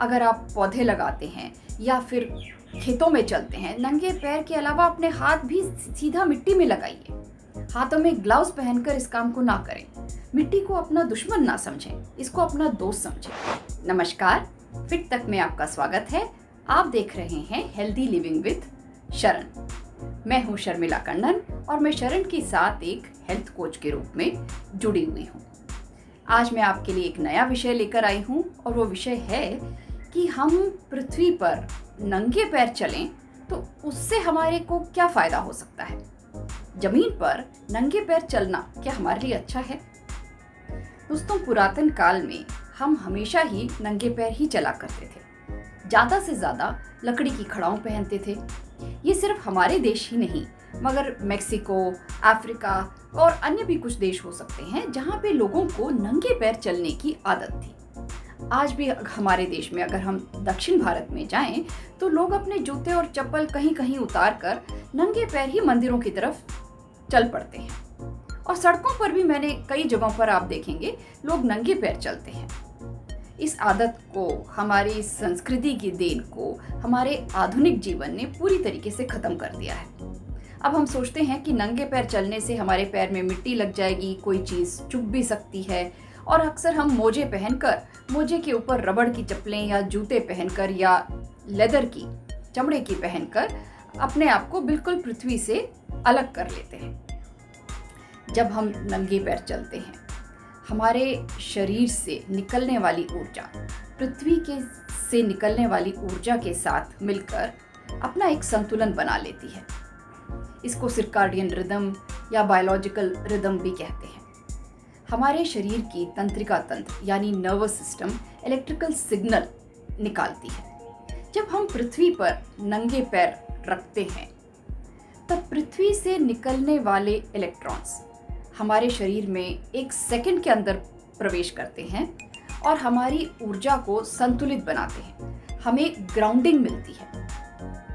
अगर आप पौधे लगाते हैं या फिर खेतों में चलते हैं, नंगे पैर के अलावा अपने हाथ भी सीधा मिट्टी में लगाइए। हाथों में ग्लव्स पहनकर इस काम को ना करें। मिट्टी को अपना दुश्मन ना समझें, इसको अपना दोस्त समझें। नमस्कार, फिट तक में आपका स्वागत है। आप देख रहे हैं हेल्दी लिविंग विद शरण। मैं हूँ शर्मिला कन्नन और मैं शरण के साथ एक हेल्थ कोच के रूप में जुड़ी हुई हूँ। आज मैं आपके लिए एक नया विषय लेकर आई हूँ और वो विषय है कि हम पृथ्वी पर नंगे पैर चलें तो उससे हमारे को क्या फ़ायदा हो सकता है। जमीन पर नंगे पैर चलना क्या हमारे लिए अच्छा है? दोस्तों, पुरातन काल में हम हमेशा ही नंगे पैर ही चला करते थे। ज़्यादा से ज़्यादा लकड़ी की खड़ाऊं पहनते थे। ये सिर्फ हमारे देश ही नहीं मगर मेक्सिको, अफ्रीका और अन्य भी कुछ देश हो सकते हैं जहाँ पे लोगों को नंगे पैर चलने की आदत थी। आज भी हमारे देश में अगर हम दक्षिण भारत में जाएं तो लोग अपने जूते और चप्पल कहीं कहीं उतार कर नंगे पैर ही मंदिरों की तरफ चल पड़ते हैं। और सड़कों पर भी मैंने कई जगहों पर आप देखेंगे लोग नंगे पैर चलते हैं। इस आदत को, हमारी संस्कृति की देन को हमारे आधुनिक जीवन ने पूरी तरीके से खत्म कर दिया है। अब हम सोचते हैं कि नंगे पैर चलने से हमारे पैर में मिट्टी लग जाएगी, कोई चीज़ चुभ भी सकती है, और अक्सर हम मोजे पहनकर, मोजे के ऊपर रबड़ की चप्पलें या जूते पहनकर या लेदर की, चमड़े की पहनकर अपने आप को बिल्कुल पृथ्वी से अलग कर लेते हैं। जब हम नंगे पैर चलते हैं, हमारे शरीर से निकलने वाली ऊर्जा पृथ्वी के से निकलने वाली ऊर्जा के साथ मिलकर अपना एक संतुलन बना लेती है। इसको सर्काडियन रिदम या बायोलॉजिकल रिदम भी कहते हैं। हमारे शरीर की तंत्रिका तंत्र यानी नर्वस सिस्टम इलेक्ट्रिकल सिग्नल निकालती है। जब हम पृथ्वी पर नंगे पैर रखते हैं तब पृथ्वी से निकलने वाले इलेक्ट्रॉन्स हमारे शरीर में एक सेकंड के अंदर प्रवेश करते हैं और हमारी ऊर्जा को संतुलित बनाते हैं। हमें ग्राउंडिंग मिलती है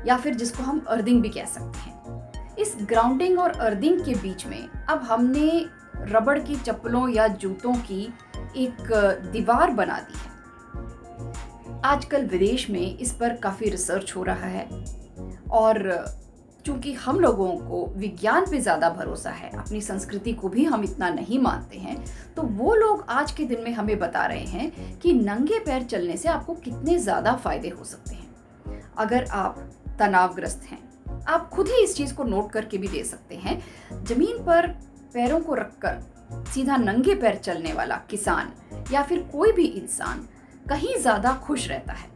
या फिर जिसको हम अर्थिंग भी कह सकते हैं। इस ग्राउंडिंग और अर्थिंग के बीच में अब हमने रबड़ की चप्पलों या जूतों की एक दीवार बना दी है। आजकल विदेश में इस पर काफ़ी रिसर्च हो रहा है और चूंकि हम लोगों को विज्ञान पे ज़्यादा भरोसा है, अपनी संस्कृति को भी हम इतना नहीं मानते हैं, तो वो लोग आज के दिन में हमें बता रहे हैं कि नंगे पैर चलने से आपको कितने ज़्यादा फायदे हो सकते हैं। अगर आप तनावग्रस्त हैं, आप खुद ही इस चीज़ को नोट करके भी दे सकते हैं। जमीन पर पैरों को रखकर सीधा नंगे पैर चलने वाला किसान या फिर कोई भी इंसान कहीं ज़्यादा खुश रहता है।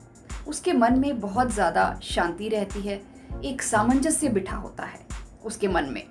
उसके मन में बहुत ज़्यादा शांति रहती है, एक सामंजस्य बिठा होता है उसके मन में।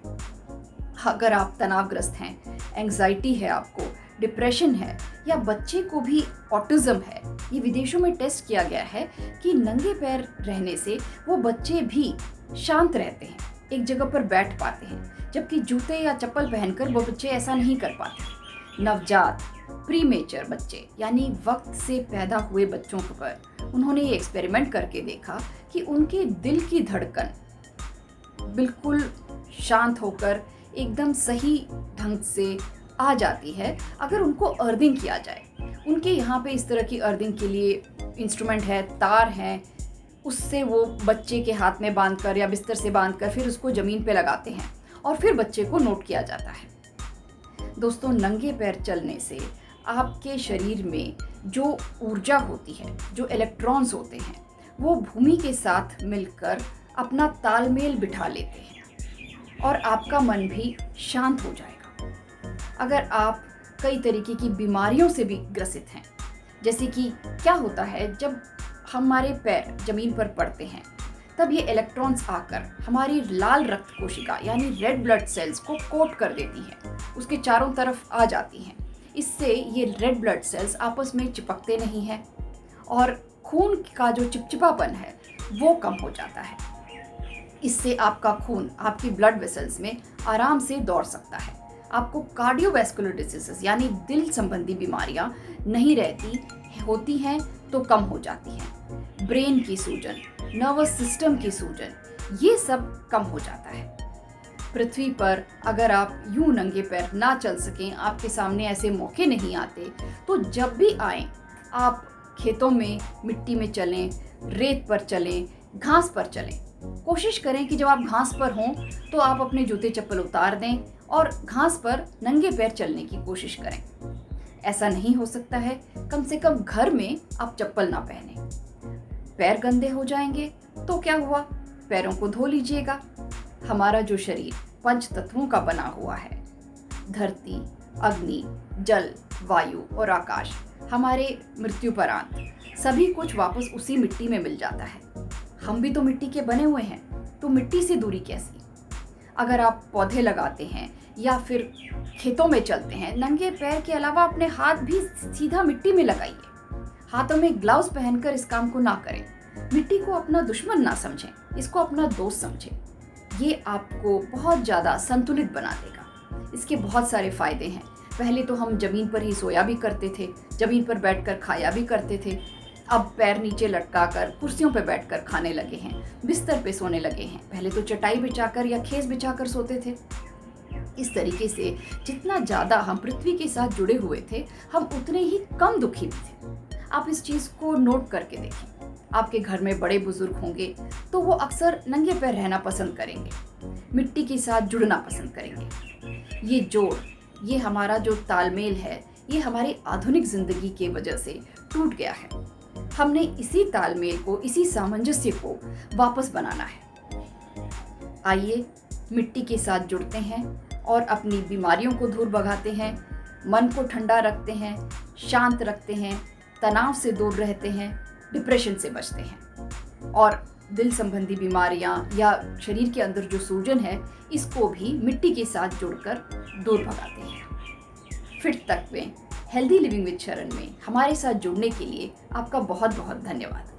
अगर आप तनावग्रस्त हैं, एंग्जाइटी है, आपको डिप्रेशन है या बच्चे को भी ऑटिज्म है, ये विदेशों में टेस्ट किया गया है कि नंगे पैर रहने से वो बच्चे भी शांत रहते हैं, एक जगह पर बैठ पाते हैं, जबकि जूते या चप्पल पहनकर वो बच्चे ऐसा नहीं कर पाते। नवजात प्रीमेचर बच्चे यानी वक्त से पैदा हुए बच्चों पर उन्होंने ये एक्सपेरिमेंट करके देखा कि उनके दिल की धड़कन बिल्कुल शांत होकर एकदम सही ढंग से आ जाती है अगर उनको अर्थिंग किया जाए। उनके यहाँ पे इस तरह की अर्थिंग के लिए इंस्ट्रूमेंट है, तार हैं, उससे वो बच्चे के हाथ में बांधकर या बिस्तर से बांधकर फिर उसको ज़मीन पे लगाते हैं और फिर बच्चे को नोट किया जाता है। दोस्तों, नंगे पैर चलने से आपके शरीर में जो ऊर्जा होती है, जो इलेक्ट्रॉन्स होते हैं, वो भूमि के साथ मिलकर अपना तालमेल बिठा लेते हैं और आपका मन भी शांत हो जाएगा। अगर आप कई तरीके की बीमारियों से भी ग्रसित हैं, जैसे कि क्या होता है जब हमारे पैर ज़मीन पर पड़ते हैं तब ये इलेक्ट्रॉन्स आकर हमारी लाल रक्त कोशिका यानी रेड ब्लड सेल्स को कोट कर देती हैं, उसके चारों तरफ आ जाती हैं। इससे ये रेड ब्लड सेल्स आपस में चिपकते नहीं हैं और खून का जो चिपचिपापन है वो कम हो जाता है। इससे आपका खून आपकी ब्लड वेसल्स में आराम से दौड़ सकता है। आपको कार्डियोवैस्कुलर डिसीजेस यानी दिल संबंधी बीमारियां नहीं रहती, होती हैं तो कम हो जाती हैं। ब्रेन की सूजन, नर्वस सिस्टम की सूजन, ये सब कम हो जाता है। पृथ्वी पर अगर आप यूं नंगे पैर ना चल सकें, आपके सामने ऐसे मौके नहीं आते, तो जब भी आए आप खेतों में मिट्टी में चलें, रेत पर चलें, घास पर चलें। कोशिश करें कि जब आप घास पर हों तो आप अपने जूते चप्पल उतार दें और घास पर नंगे पैर चलने की कोशिश करें। ऐसा नहीं हो सकता है, कम से कम घर में आप चप्पल ना पहने। पैर गंदे हो जाएंगे तो क्या हुआ, पैरों को धो लीजिएगा। हमारा जो शरीर 5 तत्वों का बना हुआ है, धरती, अग्नि, जल, वायु और आकाश, हमारे मृत्युपरांत सभी कुछ वापस उसी मिट्टी में मिल जाता है। हम भी तो मिट्टी के बने हुए हैं, तो मिट्टी से दूरी कैसी? अगर आप पौधे लगाते हैं या फिर खेतों में चलते हैं, नंगे पैर के अलावा अपने हाथ भी सीधा मिट्टी में लगाइए। हाथों में ग्लव्स पहनकर इस काम को ना करें। मिट्टी को अपना दुश्मन ना समझें, इसको अपना दोस्त समझें। ये आपको बहुत ज़्यादा संतुलित बना देगा। इसके बहुत सारे फायदे हैं। पहले तो हम ज़मीन पर ही सोया भी करते थे, ज़मीन पर बैठकर खाया भी करते थे। अब पैर नीचे लटकाकर कुर्सियों पर बैठकर खाने लगे हैं, बिस्तर पे सोने लगे हैं। पहले तो चटाई बिछाकर या खेस बिछाकर सोते थे। इस तरीके से जितना ज़्यादा हम पृथ्वी के साथ जुड़े हुए थे, हम उतने ही कम दुखी भी थे। आप इस चीज़ को नोट करके देखें। आपके घर में बड़े बुजुर्ग होंगे तो वो अक्सर नंगे पैर रहना पसंद करेंगे, मिट्टी के साथ जुड़ना पसंद करेंगे। ये जोड़, ये हमारा जो तालमेल है, ये हमारी आधुनिक ज़िंदगी की वजह से टूट गया है। हमने इसी तालमेल को, इसी सामंजस्य को वापस बनाना है। आइए मिट्टी के साथ जुड़ते हैं और अपनी बीमारियों को दूर भगाते हैं, मन को ठंडा रखते हैं, शांत रखते हैं, तनाव से दूर रहते हैं, डिप्रेशन से बचते हैं और दिल संबंधी बीमारियां या शरीर के अंदर जो सूजन है, इसको भी मिट्टी के साथ जुड़कर दूर भगाते हैं। फिट तक में हेल्दी लिविंग विद शरण में हमारे साथ जुड़ने के लिए आपका बहुत बहुत धन्यवाद।